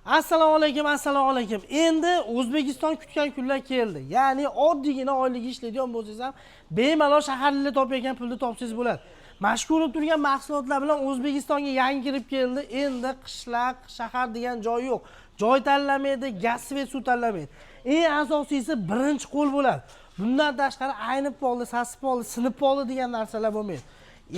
Assalomu alaykum, assalomu alaykum. Endi O'zbekiston kutgan kunlar keldi. Ya'ni oddiygina oylik ishlaydigan bo'lsangiz ham bemalol shaharliklar topayotgan pulni topsangiz bo'ladi. Mana shu ko'rib turgan mahsulotlar bilan O'zbekistonga yangi kirib keldi. Endi qishloq, shahar degan joy yo'q. Joy tanlamaydi, gaz, svet, suv tanlamaydi. Eng asosiysi birinchi qo'l bo'ladi. Bundan tashqari aynib qoldi, sasib qoldi, sinib qoldi degan narsalar bo'lmaydi.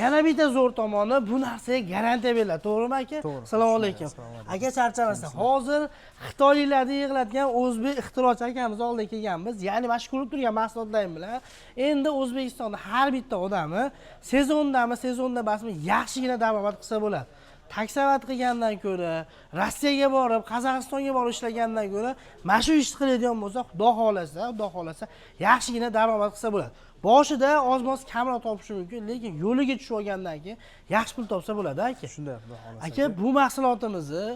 Yana bitta zo'r tomoni bu narsaga garantiya beriladi, to'g'rimi aka? Assalomu alaykum. Aka charchamasdan. Hozir Xitoyliklarni yig'latgan o'zbek ixtirochi akamiz oldiga kelganmiz. Ya'ni mana shu ko'rib turgan mahsulotlarim bilan endi O'zbekistonda har bitta odami sezonda emasmi, yaxshigina daromad qilsa bo'ladi. Taksivat qilgandan ko'ra, Rossiyaga borib, Qozog'istonga borib ishlagandan ko'ra, mana shu ishni qiladigan bo'lsa, xudo xolasa, yaxshigina daromad qilsa bo'ladi. Boshida oz-moz kamroq topishi mumkin, lekin yo'liga tushib olgandan keyin yaxshi pul topsa bo'ladi, aka. Shunday, xudo xolasa. Aka, bu mahsulotimizni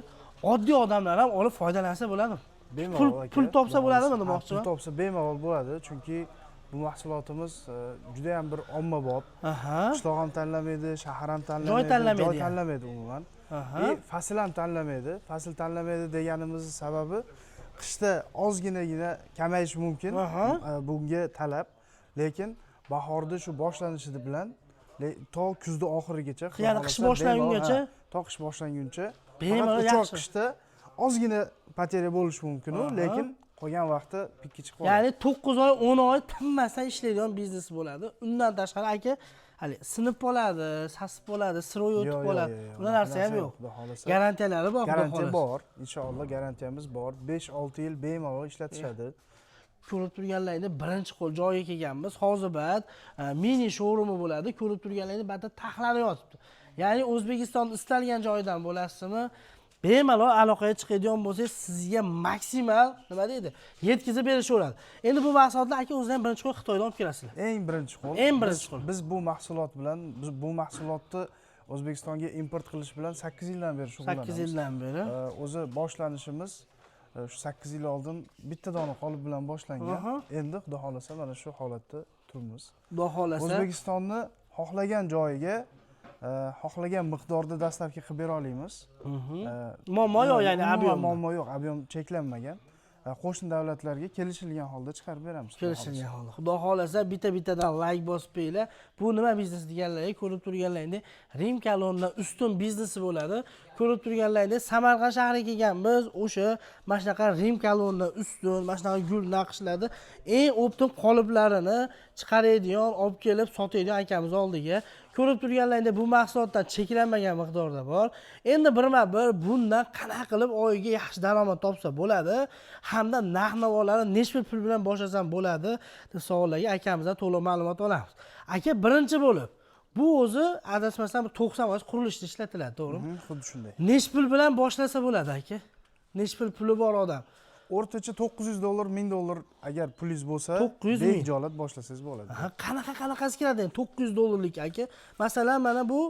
oddiy odamlar ham olib foydalansa bo'ladimi? Bemalol aka. Pul topsa bo'ladimi demoqchiman? Pul topsa bemalol bo'ladi, chunki bu mahsulotimiz juda ham bir ommabop. Qishloq ham tanlamaydi, shahar ham tanlamaydi, joy tanlamaydi umuman. Fasl ham tanlamaydi. Fasl tanlamaydi deganimizning sababi qishda ozginagina kamayishi mumkin bunga talab, lekin bahorda shu boshlanishi bilan to kuzning oxirigacha, ya'ni qish boshlangungacha, to qish boshlanguncha bemalol yaxshi. Qishda ozgina poteriya bo'lishi mumkin, lekin qolgan vaqtda pikka chiqib qoladi. Ya'ni 9 oy, 10 oy tinmasdan ishlaydigan biznes bo'ladi. Undan tashqari aka, hali sinib qoladi, sasib qoladi, siroy o'tib qoladi. Ular narsa ham yo'q. Garantiyalari bor, garantiya bor. Inshaalloh garantiyamiz bor. 5-6 yil bemalol ishlatishadi. Ko'rib turganlaringni birinchi qo'l joyiga kelganmiz. Hozirbat mini showroomi bo'ladi. Ko'rib turganlaringni batda taxlanib yotibdi. Ya'ni O'zbekiston istalgan joydan bo'lasizmi? Bemalol aloqaga chiqadigan bo'lsangiz, sizga maksimal nima deydi? Yetkazib berishaveradi. Endi bu mahsulotlar aka o'zingizdan birinchi qo'l Xitoydan olib kelasizlar. Eng birinchi qo'l. Biz bu mahsulot bilan, bu mahsulotni O'zbekistonga import qilish bilan 8 yildan beri shug'ullanamiz. 8 yildan beri. O'zi boshlanishimiz shu 8 yil oldin bitta dona qolip bilan boshlangan. Endi xudo xolasa mana shu holatda turibmiz. Xudo xolasa O'zbekistonni xohlagan joyiga, xohlagan miqdorda dastlabki qilib bera olamiz. Muammo yo'q, ya'ni muammo yo'q, ob'yom cheklanmagan. Qo'shni davlatlarga kelishilgan holda chiqarib beramiz. Kelishilgan holda. Xudo xolasa bitta-bittadan like bosib qo'yinglar. Bu nima biznes deganlaringiz, ko'rib turganlaringdek Rim Kalondan ustun biznesi bo'ladi. Ko'rib turganlaringdek Samarqand shahriga kelganmiz. O'sha mana shunaqa Rim Kalondan ustun, mana shunaqa gul naqshlarda eng optim qoliplarini chiqaradigan, olib kelib sotadigan akamiz oldiga. Ko'rib turganlaringdek bu mahsulotdan cheklanmagan miqdorda bor. Endi birma-bir bundan qanaqa qilib oyiga yaxshi daromad topsa bo'ladi, hamda narx-navolarni nechta pul bilan boshlasam bo'ladi deb savollarga akamizdan to'liq ma'lumot olamiz. Aka, birinchi bo'lib bu o'zi adashmasam 90% qurilishda ishlatiladi, to'g'rimi? Xuddi shunday. Nech pul bilan boshlasa bo'ladi aka? Nech puli bor odam? O'rtacha $900, $1000 agar pulingiz bo'lsa, behijolat boshlasangiz bo'ladi. Qanaqasi keladi endi $900lik aka? Masalan, mana bu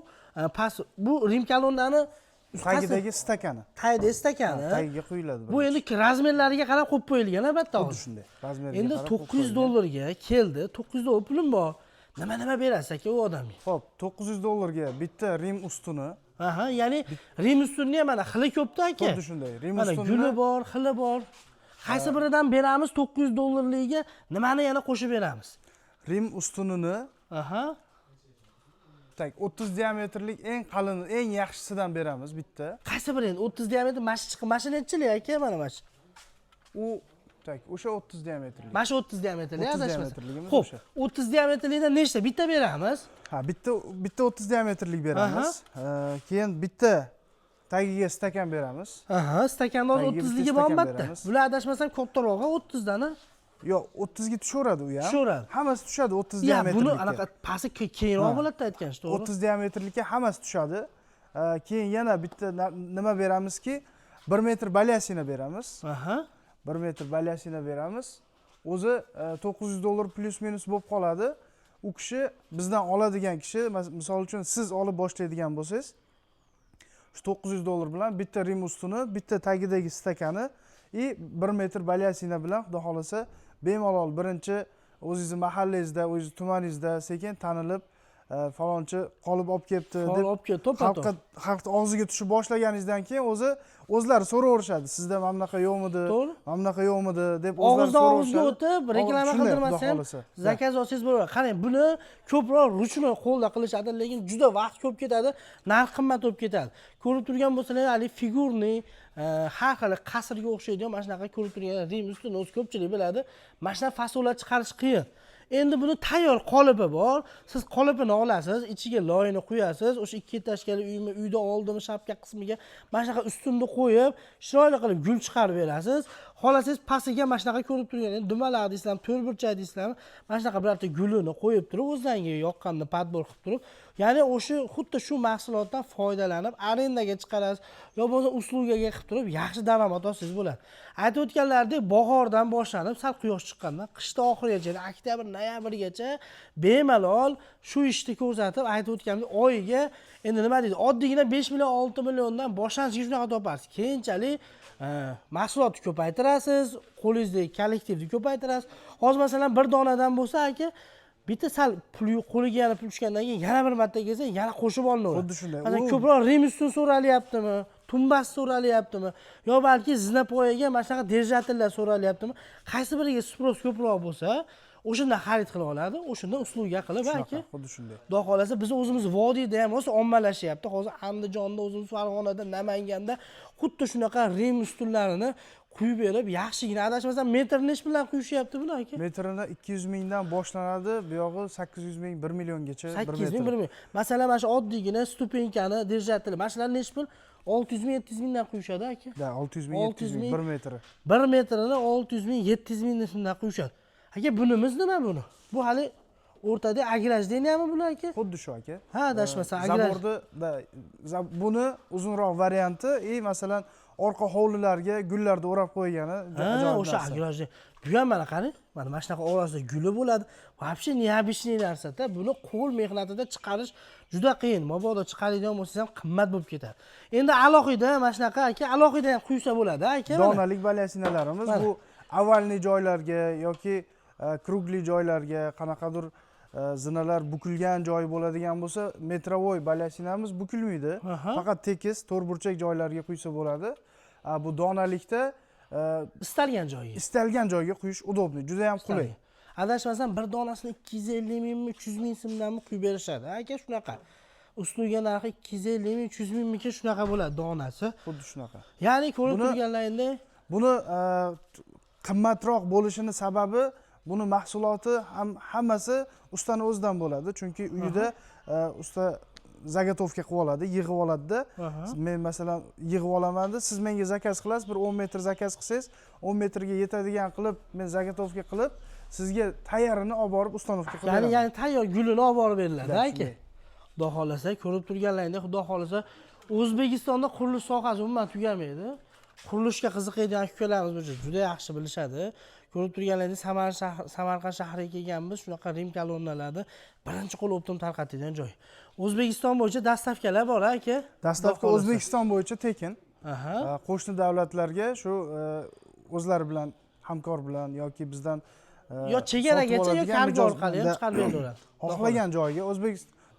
bu Rim Kalondani tagidagi stakani. Tagidagi stakani. Tagiga quyiladi. Bu endi razmerlariga qarab qo'yib qo'yilgan albatta. Xuddi shunday. Razmeriga endi $900 ga keldi. $900 pulim bor. Nima berasiz aka u odamga? Xo'p, $900 ga bitta Rim ustuni. Ya'ni Rim ustuni ham mana xili ko'pda aka. Xuddi shunday. Rim ustuni. Mana guli bor, xili bor. Qaysi biridan beramiz $900 ga nimani yana qo'shib beramiz? Rim ustunini 30 diametrlik eng qalin, eng yaxshisidan beramiz bitta. Qaysi biri endi 30 diametr mashinachchilik aka, mana mana. U o'sha 30 diametrlik. Mana shu 30 diametrlik adashmasam. Xo'p, 30 diametrlikdan nechta? Bitta beramiz. Bitta 30 diametrlik beramiz. Keyin bitta tagiga stakan beramiz. Stakandan 30ligi bormi bitta? Bular adashmasam kattaroq, 30 dani. Yo'q, 30 ga tushaveradi u ham. Tushadi. Hammasi tushadi 30 diametrlikka. Buni anaqa pasti kengroq bo'ladi aytgancha, to'g'ri? 30 diametrlikka hammasi tushadi. Keyin yana bitta nima beramizki, 1 metr balyasina beramiz. 1 metr balyasina beramiz. O'zi $900 plus minus bo'lib qoladi. U kishi bizdan oladigan kishi, misol uchun siz olib boshlaydigan bo'lsangiz, shu $900 bilan bitta Rim ustuni, bitta tagidagi stakani 1 metr balyasina bilan xudo xolasa bemalol birinchi o'zingizning mahallangizda, o'zingizning tumaningizda sekin tanilib, falonchi qolib olib kelibdi Qolib olib kelib, to'ppa-to'p. xalq og'ziga tushib boshlaganingizdan keyin o'zlari so'raverishadi. Sizda mana bunaqa yo'qmidi? To'g'ri. Mana bunaqa yo'qmidi deb o'zlari Og'izdan og'izga so'raverishadi. o'tib, reklama Shunday, qildirmasdan Xudo xohlasa. zakaz olsangiz bo'laveradi. Qarang, buni ko'proq ruchno qo'lda qilishadi, lekin juda vaqt ko'p ketadi, narx qimmat bo'lib ketadi. Ko'rib turgan bo'lsangiz, hali figurniy, har xil qasrga o'xshaydigan mana shunaqa ko'rib turgan Rim ustuni o'z ko'pchilik biladi. Mana shunaqa fasollar chiqarish qiyin. Endi buni tayyor qolipi bor. Siz qolipini olasiz, ichiga loyini quyasiz, o'sha 2 etажkali uyda oldimi shapka qismiga mana shunaqa ustunni qo'yib, chiroyli qilib gul chiqarib berasiz. Xolasangiz pastiga mana shunaqa ko'rib turgan, endi dumalar deysizlar, to'rtburchak deysizlar, mana shunaqa birorta gulini qo'yib turib, o'zlariga yoqqanini padbor qilib turib, ya'ni o'sha xuddi shu mahsulotdan foydalanib arendaga chiqarasiz yo bo'lmasa uslugaga qilib turib yaxshi daromad olsangiz bo'ladi. Aytib o'tganlaridek, bahordan boshlanib, sal quyosh chiqqandan qishda oxirigacha, oktyabr, noyabrgacha bemalol shu ishni ko'rsatib, aytib o'tganimdek, oyiga endi nima deydi, oddiygina 5 million, 6 milliondan boshlanishiga shunaqa toparsiz. Keyinchalik mahsulotni ko'paytirasiz, qo'lingizdagi kollektivni ko'paytirasiz. Hozir masalan bir donadan bo'lsa aka, bitta sal qo'liga yana pul tushgandan keyin yana bir marta kelsa, yana qo'shib olinaveradi. Xuddi shunday. Masalan, ko'proq Rim ustun so'ralyaptimi, tumbas so'ralyaptimi, yo balki zinapoyaga mana shunaqa dejatellar so'ralyaptimi? Qaysi biriga sпрос ko'proq bo'lsa, o'shundan xarid qila oladi, o'shundan usluga qilib balki. Xuddi shunday. Xudo xolasa biz o'zimiz vodiyda ham bo'lsa ommalashyapti. Hozir Andijonda, o'zimiz Farg'onada, Namanganda xuddi shunaqa Rim ustunlarini quyib berib, yaxshigina adashmasam metr nech bilan quyishyapti buni aka? Metrini 200 mingdan boshlanadi, bu yog'i 800 ming, 1 milliongacha 800 ming, 1 million. Masalan, mana shu oddiygina stupenkani dejatili. Mana shular nech pul? 600 ming, 700 mingdan quyishadi aka. Da, 600 ming, 700 ming 1 metri. 1 metrini 600 ming, 700 ming shundan quyishadi. Aka, bunimiz nima buni? Bu hali o'rtada agrajdeniyami bular aka? Xuddi shu aka. Ha, adashmasam agraj. Zaborda buni uzunroq varianti, masalan, orqa hovlilarga gullarni o'rab qo'ygani ajoyib o'sha agrajden. Bu ham mana qarang, mana shunaqa orasida guli bo'ladi. Вообще необычный narsa-da. Buni qo'l mehnatida chiqarish juda qiyin. Mabodo chiqaradigan bo'lsangiz ham qimmat bo'lib ketadi. Endi alohida mana shunaqa aka, alohida ham quysa bo'ladi aka. Donalik balyasinalarimiz bu avvalni joylarga yoki krugli joylarga, qanaqadir zinalar bukilgan joy bo'ladigan bo'lsa, metrovoy balyasinamiz bukilmaydi. Faqat tekis, to'rtburchak joylarga quysa bo'ladi. Bu donalikda istalgan joyga quyish udobniy, juda ham qulay. Adashmasam bir donasini 250 mingmi, 300 ming so'mdanmi quyib berishadi. Aka shunaqa. Ustiga narxi 250 ming, 300 mingga shunaqa bo'ladi donasi. Xuddi shunaqa. Ya'ni ko'rib turganlaringdek, buni qimmatroq bo'lishining sababi buni mahsuloti hammasi ustani o'zidan bo'ladi. Chunki uyida usta zagotovka qilib oladi, yig'ib oladida. Men masalan yig'ib olaman-da, siz menga zakaz qilasiz, bir 10 metr zakaz qilsangiz, 10 metrga yetadigan qilib, men zagotovka qilib, sizga tayyorini olib borib ustanovka qilib beraman. Ya'ni tayyor gulini olib borib beriladi, aka. Xudo xolasa, ko'rib turganlaringdek, xudo xolasa, O'zbekistonda qurilish sohasi umuman tugamaydi. Qurilishga qiziqadigan ukalarimiz bo'yicha juda yaxshi bilishadi. Ko'rib turganlaringiz Samarqand shahriga kelganmiz, shunaqa Rim kolonnalarni birinchi qo'l optim tarqatadigan joy. O'zbekiston bo'yicha dastavkalar bor aka. Dastavka O'zbekiston bo'yicha tekin. Qo'shni davlatlarga shu o'zlari bilan hamkor bilan yoki bizdan yo chegaragacha yo kargo orqali ham chiqarib beraveradi. Xohlagan joyga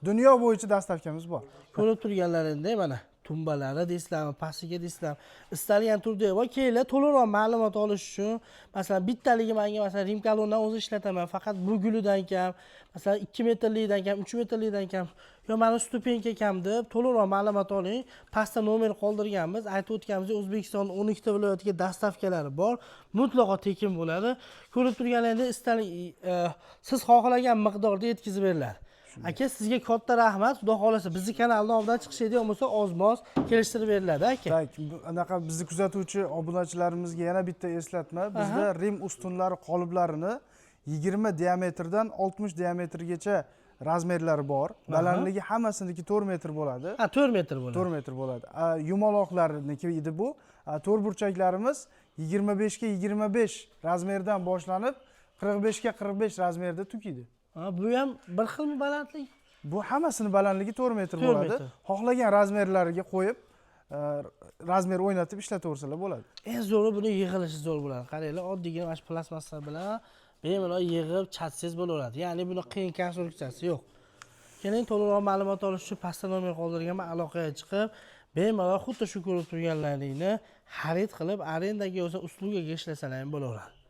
dunyo bo'yicha dastavkamiz bor. Ko'rib turganlaringdek mana tumbalari deysizlarmi, pastiga deysizlarmi, istalgan turda va kelinglar to'liqroq ma'lumot olish uchun, masalan, bittaligi menga masalan Rim kolonnadan o'zi ishlataman, faqat bu gulidan kam, masalan 2 metrlikdan kam, 3 metrlikdan kam, yo mana stupenka kam deb to'liqroq ma'lumot oling. Pastda nomer qoldirganmiz, aytib o'tganimizdek, O'zbekistonning 12 ta viloyatiga dastavkalari bor, mutlaqo tekin bo'ladi. Ko'rib turganlaringizda siz xohlagan miqdorda yetkazib beriladi. Aka, sizga katta rahmat. Xudo xolasa bizni kanaldan oldin chiqishadigan bo'lsa, oz-moz kelishtirib beriladi aka. Anaqa bizni kuzatuvchi obunachilarimizga yana bitta eslatma. Bizda Rim ustunlari qoliblarini 20 diametrdan 60 diametrgacha razmerlari bor. Balandligi hammasiniki 4 metr bo'ladi. Ha, 4 metr bo'ladi. 4 metr bo'ladi. Yumaloqlarniki edi bu. To'rtburchaklarimiz 25 ga 25 razmerdan boshlanib 45 ga 45 razmerda tugaydi. Bu ham bir xilmi balandlik? Bu hammasini balandligi 4 metr bo'ladi. Xohlagan razmerlariga qo'yib, razmer o'ynatib ishlataversalar bo'ladi. Eng zo'ri buni yig'ilishi zo'r bo'ladi. Qaranglar, oddiygina mana shu plastmassa bilan bemalol yig'ib chatsangiz bo'laveradi. Ya'ni buni qiyin konstruksiyasi yo'q. Keling, to'liqroq ma'lumot olish uchun pastda nomer qoldirganman, aloqaga chiqib, bemalol xuddi shu ko'rib turganlaringni xarid qilib, arendaga yo'sa uslugaga ishlasalar ham bo'laveradi.